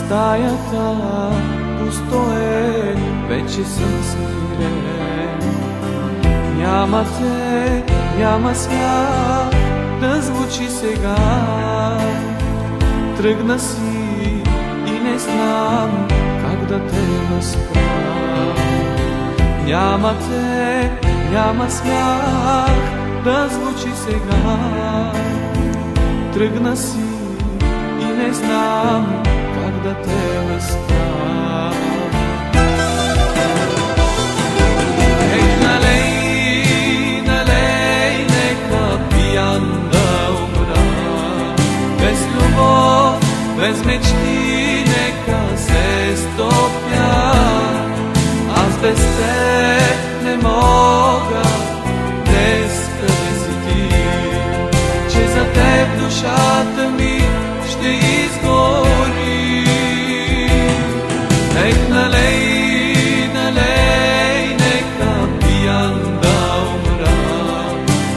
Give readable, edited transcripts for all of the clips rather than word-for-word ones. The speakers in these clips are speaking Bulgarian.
стаята пусто е, вече съм смирен. Няма те, няма смях да звучи сега. Тръгна си и не знам как да те възпра. Няма те, няма смях да звучи сега. Тръгна си и не знам как да те възпра. Ех, налей, налей, нека пиян да умра. Без любов, без мечти, нека се стопя. Аз без теб не мога, днес къде си ти, че за теб душата ми ще изгори. Ех, налей, налей, нека пиян да умра.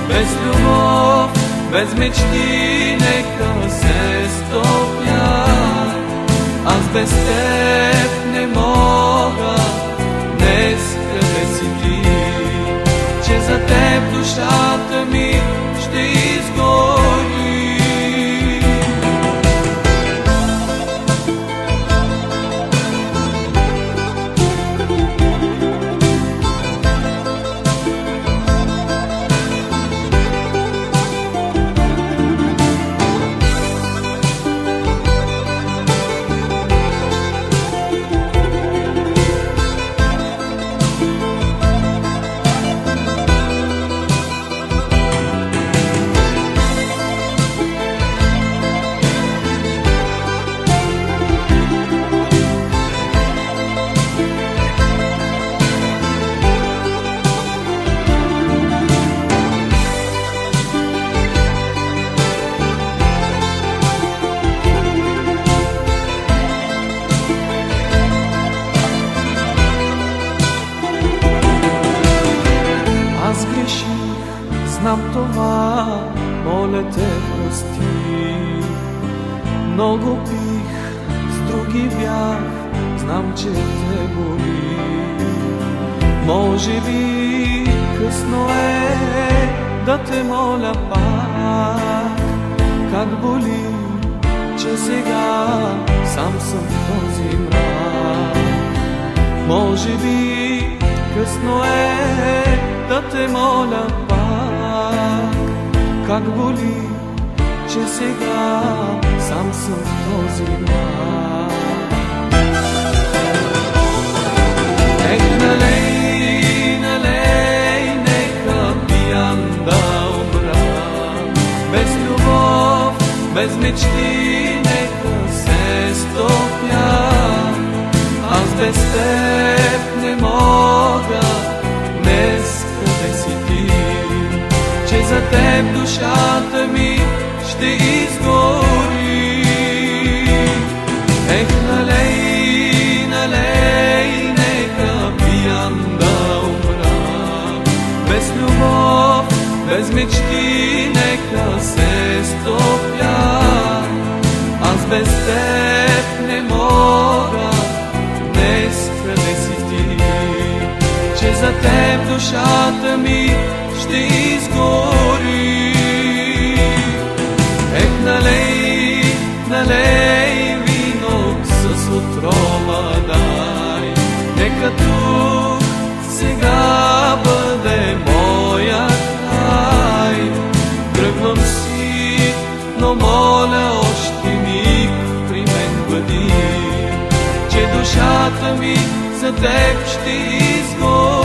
Без любов, без мечти, нека се стопя. Аз без теб не мога, днес къде си ти, че за теб душата ми ще изгори. Аз греших, знам това, моля те прости. Много пих, с други бях, знам, че те боли. Може би късно е да те моля пак. Как боли, че сега сам съм в този мрак. Може би късно е да те моля пак. Как боли, че сега сам съм в този мрак. Ех, налей, налей, нека пиян да умра. Без любов, без мечти, нека се стопя. Аз без теб не мога, днес къде си ти, че за теб душата ми ще изгори. Ех, налей, налей, нека пиян да умра. Без любов, без мечти, нека се стопя. Аз без теб не мога, днес къде си ти, че за теб душата ми ще изгори. Ех, налей, налей, вино с отрова дай. Нека тук сега бъде моя край. Тръгвам си, но моля още миг при мен бъди, че душата ми за теб ще изгори.